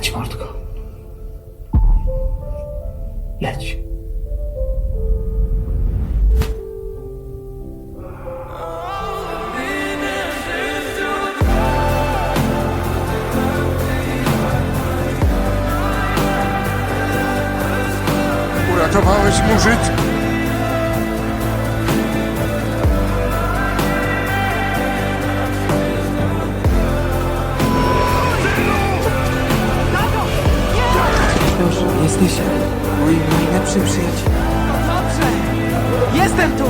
Leć, mordko. Leć. Uratowałeś mu życie. Proszę, jesteś moim najlepszym przyjacielem. Dobrze! Jestem tu!